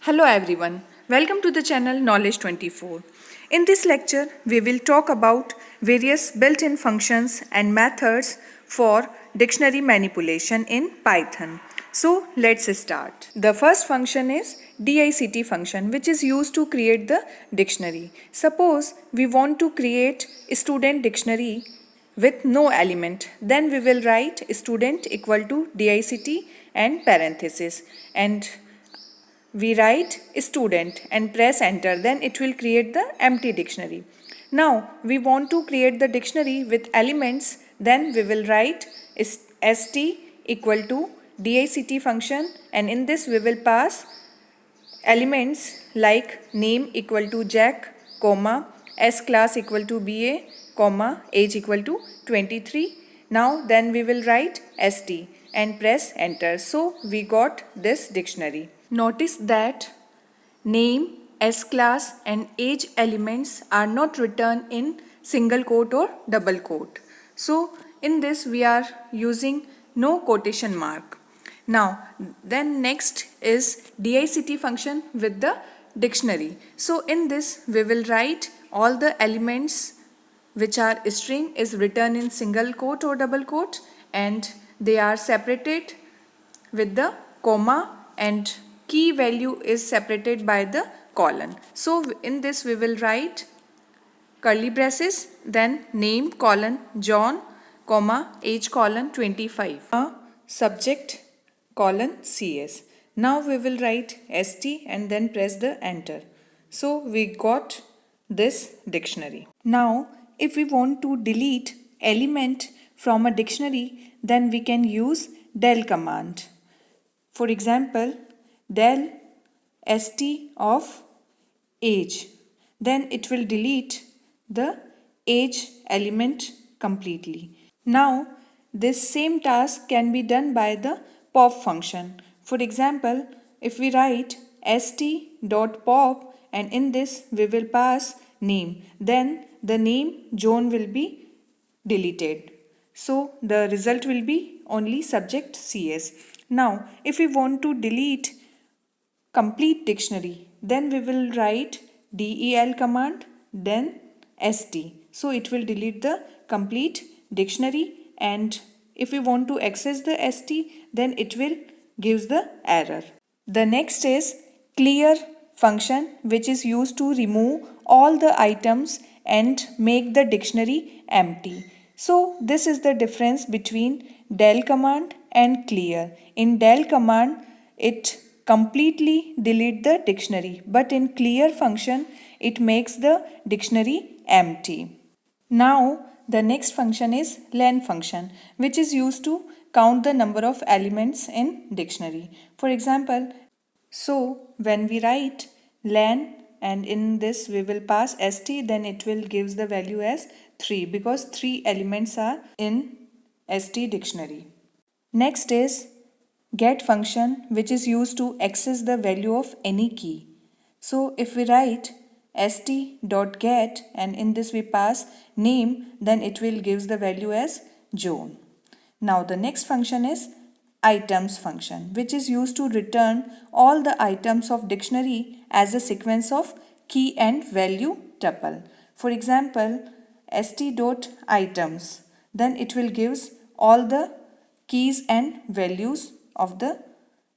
Hello everyone, welcome to the channel Knowledge 24. In this lecture, we will talk about various built-in functions and methods for dictionary manipulation in Python. So let's start. The first function is dict function, which is used to create the dictionary. Suppose we want to create a student dictionary with no element, then we will write student equal to dict and parenthesis, and we write student and press enter, then it will create the empty dictionary. Now we want to create the dictionary with elements, then we will write st equal to dict function, and in this we will pass elements like name equal to Jack, comma, S class equal to BA, comma, age equal to 23. Now then we will write st and press enter. So we got this dictionary. Notice that name, S class and age elements are not written in single quote or double quote. So in this we are using no quotation mark. Now then next is dict function with the dictionary. So in this we will write all the elements which are string is written in single quote or double quote, and they are separated with the comma, and key value is separated by the colon. So in this we will write curly braces, then name colon John, comma, age colon 25, subject colon CS. Now we will write st and then press the enter. So we got this dictionary. Now if we want to delete element from a dictionary, then we can use del command. For example, del st of age, then it will delete the age element completely. Now this same task can be done by the pop function. For example, if we write st.pop and in this we will pass name, then the name John will be deleted. So the result will be only subject CS. Now if we want to delete complete dictionary, then we will write del command then st. So it will delete the complete dictionary, and if we want to access the st, then it will gives the error. The next is clear function, which is used to remove all the items and make the dictionary empty. So this is the difference between del command and clear. In del command it completely delete the dictionary, but in clear function it makes the dictionary empty. Now the next function is len function, which is used to count the number of elements in dictionary. For example, so when we write len and in this we will pass st, then it will gives the value as 3 because 3 elements are in st dictionary. Next is get function, which is used to access the value of any key. So if we write st.get and in this we pass name, then it will gives the value as John. Now the next function is items function, which is used to return all the items of dictionary as a sequence of key and value tuple. For example, st.items, then it will gives all the keys and values of the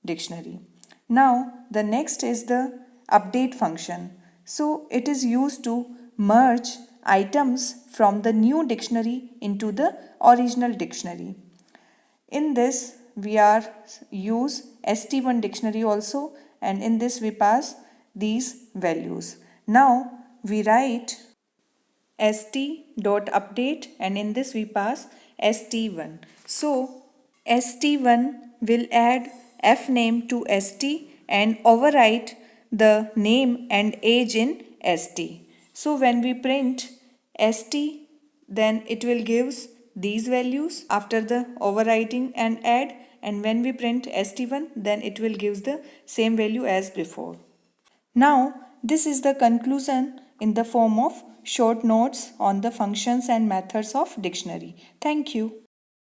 dictionary. Now the next is the update function. So it is used to merge items from the new dictionary into the original dictionary. In this we are use st1 dictionary also, and in this we pass these values. Now we write st.update and in this we pass st1. So st1 will add fname to st and overwrite the name and age in st. So when we print st, then it will gives these values after the overwriting and add, and when we print st1, then it will gives the same value as before. Now this is the conclusion in the form of short notes on the functions and methods of dictionary. Thank you.